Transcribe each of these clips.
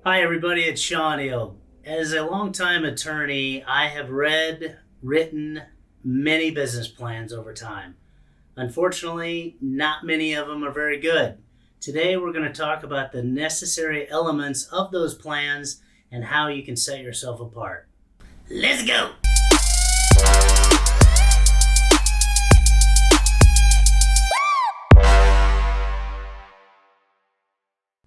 Hi, everybody. It's Sean Ilg. As a longtime attorney, I have written many business plans over time. Unfortunately, not many of them are very good. Today, we're going to talk about the necessary elements of those plans and how you can set yourself apart. Let's go!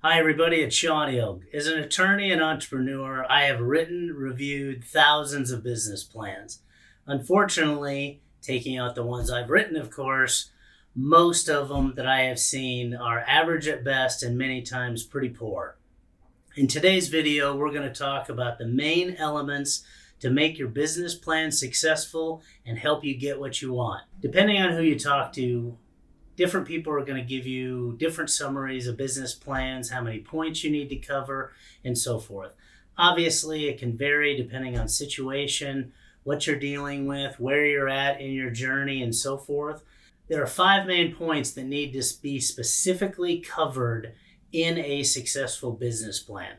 Hi, everybody. It's Sean Ilg. As an attorney and entrepreneur, I have written, reviewed thousands of business plans. Unfortunately, taking out the ones I've written, of course, most of them that I have seen are average at best and many times pretty poor. In today's video, we're going to talk about the main elements to make your business plan successful and help you get what you want. Depending on who you talk to, different people are going to give you different summaries of business plans, how many points you need to cover, and so forth. Obviously, it can vary depending on situation, what you're dealing with, where you're at in your journey, and so forth. There are 5 main points that need to be specifically covered in a successful business plan.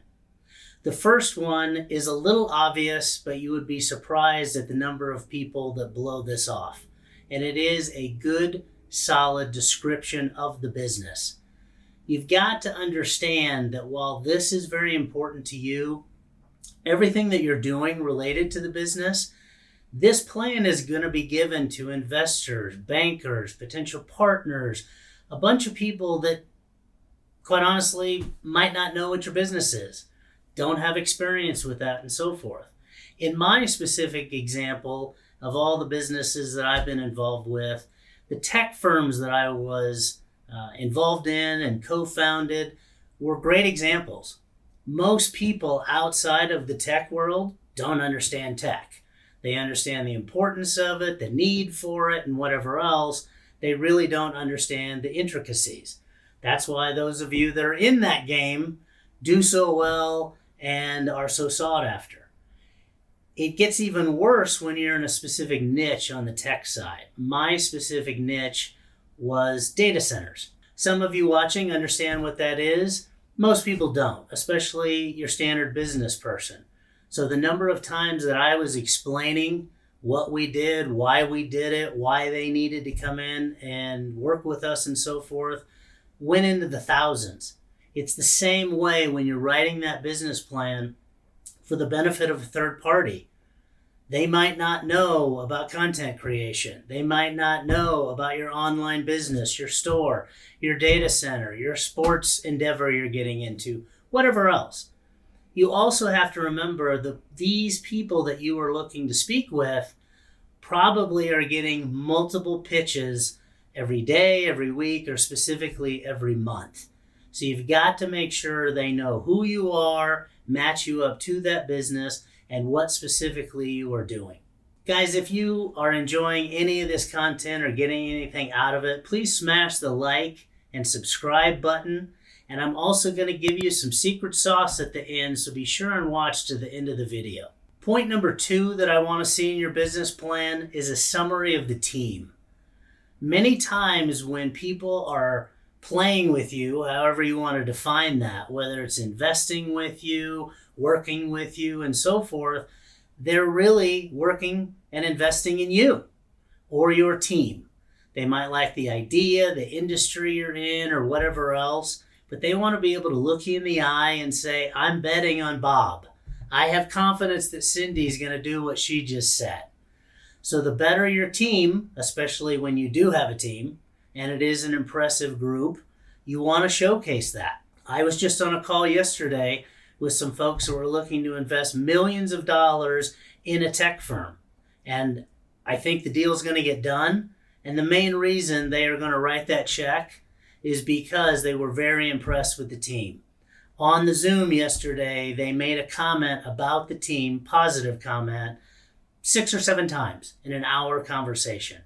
The first one is a little obvious, but you would be surprised at the number of people that blow this off. And it is a good, solid description of the business. You've got to understand that while this is very important to you, everything that you're doing related to the business, this plan is going to be given to investors, bankers, potential partners, a bunch of people that, quite honestly, might not know what your business is, don't have experience with that, and so forth. In my specific example of all the businesses that I've been involved with, the tech firms that I was involved in and co-founded were great examples. Most people outside of the tech world don't understand tech. They understand the importance of it, the need for it, and whatever else. They really don't understand the intricacies. That's why those of you that are in that game do so well and are so sought after. It gets even worse when you're in a specific niche on the tech side. My specific niche was data centers. Some of you watching understand what that is. Most people don't, especially your standard business person. So the number of times that I was explaining what we did, why we did it, why they needed to come in and work with us and so forth, went into the thousands. It's the same way when you're writing that business plan for the benefit of a third party. They might not know about content creation. They might not know about your online business, your store, your data center, your sports endeavor you're getting into, whatever else. You also have to remember that these people that you are looking to speak with probably are getting multiple pitches every day, every week, or specifically every month. So you've got to make sure they know who you are, match you up to that business, and what specifically you are doing. Guys, if you are enjoying any of this content or getting anything out of it, please smash the like and subscribe button. And I'm also going to give you some secret sauce at the end, so be sure and watch to the end of the video. Point number 2 that I want to see in your business plan is a summary of the team. Many times when people are playing with you, however you want to define that, whether it's investing with you, working with you, and so forth, they're really working and investing in you or your team. They might like the idea, the industry you're in, or whatever else, but they want to be able to look you in the eye and say, I'm betting on Bob. I have confidence that Cindy's going to do what she just said. So the better your team, especially when you do have a team, and it is an impressive group, you want to showcase that. I was just on a call yesterday with some folks who are looking to invest millions of dollars in a tech firm. And I think the deal is going to get done. And the main reason they are going to write that check is because they were very impressed with the team. On the Zoom yesterday, they made a comment about the team, positive comment, 6 or 7 times in an hour conversation.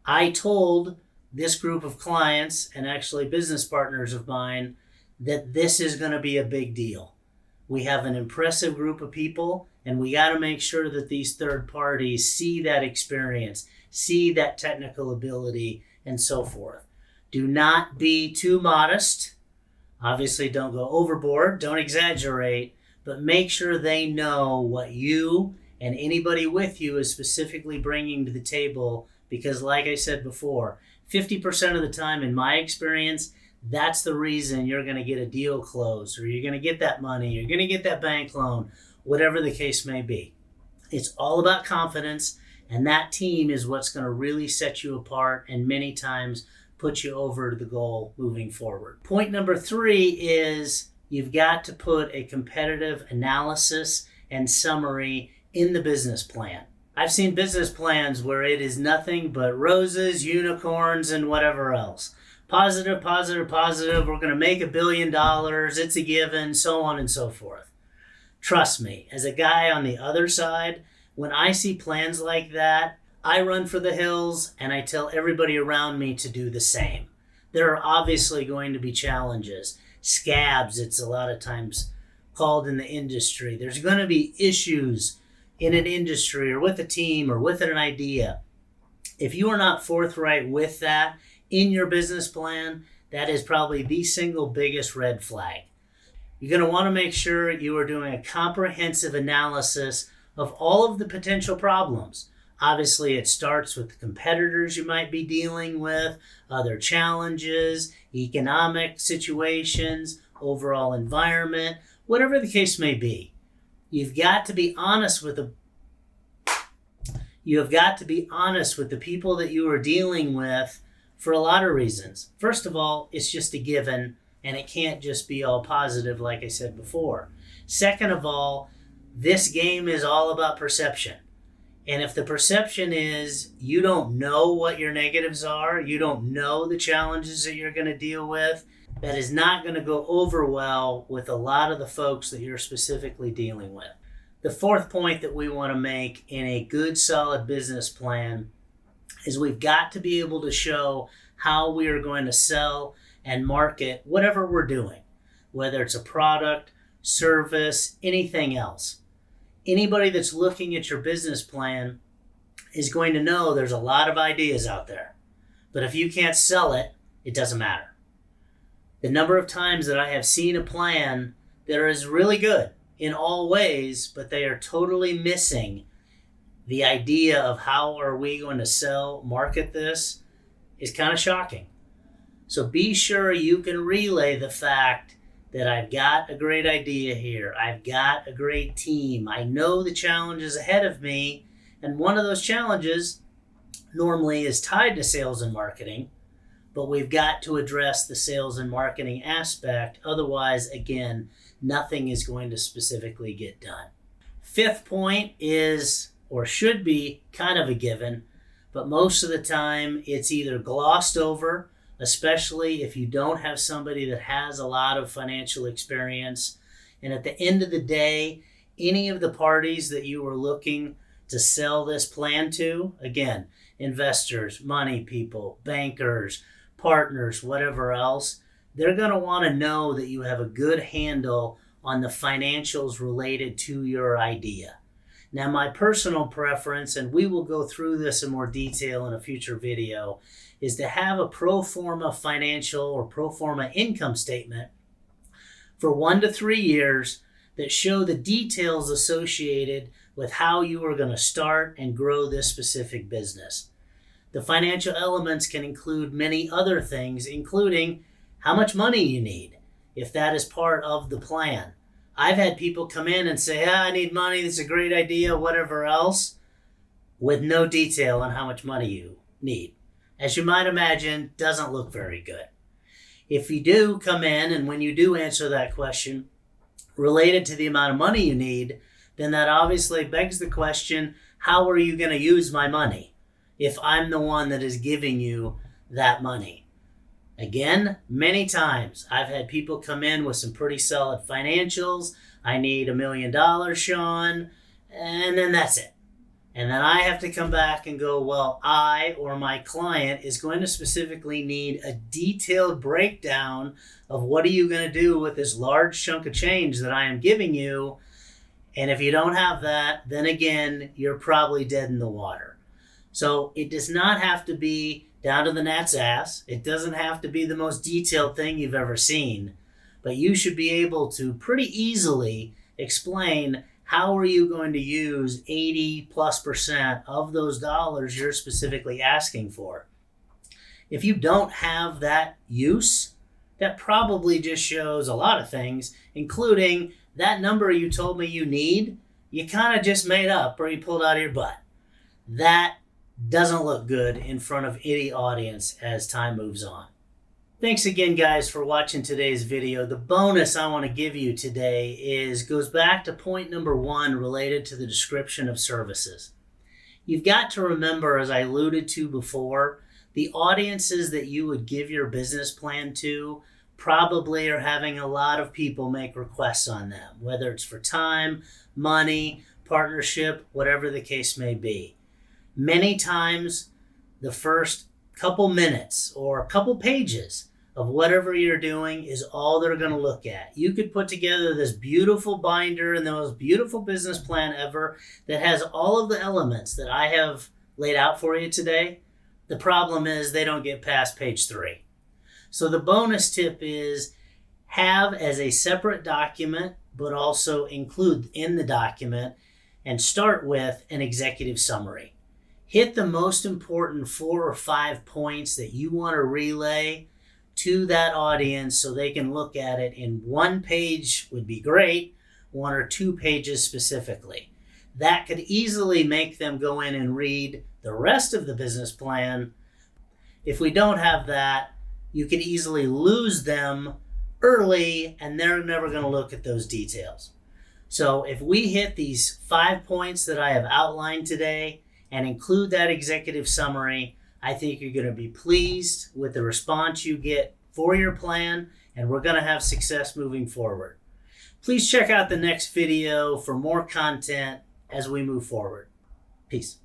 I told this group of clients and actually business partners of mine that this is going to be a big deal. We have an impressive group of people, and we got to make sure that these third parties see that experience, see that technical ability, and so forth. Do not be too modest. Obviously, don't go overboard, don't exaggerate, but make sure they know what you and anybody with you is specifically bringing to the table. Because, like I said before, 50% of the time, in my experience, that's the reason you're going to get a deal closed, or you're going to get that money, you're going to get that bank loan, whatever the case may be. It's all about confidence, and that team is what's going to really set you apart and many times put you over to the goal moving forward. Point number 3 is you've got to put a competitive analysis and summary in the business plan. I've seen business plans where it is nothing but roses, unicorns, and whatever else. Positive, positive, positive, we're going to make $1 billion, it's a given, so on and so forth. Trust me, as a guy on the other side, when I see plans like that, I run for the hills and I tell everybody around me to do the same. There are obviously going to be challenges. Scabs, it's a lot of times called in the industry. There's going to be issues in an industry or with a team or with an idea. If you are not forthright with that in your business plan, that is probably the single biggest red flag. You're going to want to make sure you are doing a comprehensive analysis of all of the potential problems. Obviously, it starts with the competitors you might be dealing with, other challenges, economic situations, overall environment, whatever the case may be. You've got to be honest with the people that you are dealing with for a lot of reasons. First of all, it's just a given, and it can't just be all positive like I said before. Second of all, this game is all about perception. And if the perception is you don't know what your negatives are, you don't know the challenges that you're going to deal with, that is not going to go over well with a lot of the folks that you're specifically dealing with. The fourth point that we want to make in a good, solid business plan is we've got to be able to show how we are going to sell and market whatever we're doing, whether it's a product, service, anything else. Anybody that's looking at your business plan is going to know there's a lot of ideas out there. But if you can't sell it, it doesn't matter. The number of times that I have seen a plan that is really good in all ways, but they are totally missing the idea of how are we going to sell, market this, is kind of shocking. So be sure you can relay the fact that I've got a great idea here. I've got a great team. I know the challenges ahead of me. And one of those challenges normally is tied to sales and marketing, but we've got to address the sales and marketing aspect. Otherwise, again, nothing is going to specifically get done. Fifth point is, or should be, kind of a given, but most of the time it's either glossed over, especially if you don't have somebody that has a lot of financial experience. And at the end of the day, any of the parties that you are looking to sell this plan to, again, investors, money people, bankers, partners, whatever else, they're going to want to know that you have a good handle on the financials related to your idea. Now, my personal preference, and we will go through this in more detail in a future video, is to have a pro forma financial or pro forma income statement for 1 to 3 years that show the details associated with how you are going to start and grow this specific business. The financial elements can include many other things, including how much money you need, if that is part of the plan. I've had people come in and say, I need money, this is a great idea, whatever else, with no detail on how much money you need. As you might imagine, doesn't look very good. If you do come in, and when you do answer that question related to the amount of money you need, then that obviously begs the question, how are you going to use my money if I'm the one that is giving you that money? Again, many times I've had people come in with some pretty solid financials. I need $1 million, Sean, and then that's it. And then I have to come back and go, well, I or my client is going to specifically need a detailed breakdown of what are you going to do with this large chunk of change that I am giving you. And if you don't have that, then again, you're probably dead in the water. So it does not have to be down to the gnat's ass. It doesn't have to be the most detailed thing you've ever seen. but you should be able to pretty easily explain how are you going to use 80+% of those dollars you're specifically asking for. If you don't have that use, that probably just shows a lot of things, including that number you told me you need, you kind of just made up or you pulled out of your butt. That doesn't look good in front of any audience as time moves on. Thanks again, guys, for watching today's video. The bonus I want to give you today goes back to point number 1 related to the description of services. You've got to remember, as I alluded to before, the audiences that you would give your business plan to probably are having a lot of people make requests on them, whether it's for time, money, partnership, whatever the case may be. Many times, the first couple minutes or a couple pages of whatever you're doing is all they're going to look at. You could put together this beautiful binder and the most beautiful business plan ever that has all of the elements that I have laid out for you today. The problem is they don't get past page 3. So the bonus tip is have as a separate document, but also include in the document and start with an executive summary. Hit the most important 4 or 5 points that you want to relay to that audience so they can look at it in 1 page would be great, 1 or 2 pages specifically. That could easily make them go in and read the rest of the business plan. If we don't have that, you could easily lose them early and they're never going to look at those details. So if we hit these 5 points that I have outlined today and include that executive summary, I think you're going to be pleased with the response you get for your plan, and we're going to have success moving forward. Please check out the next video for more content as we move forward. Peace.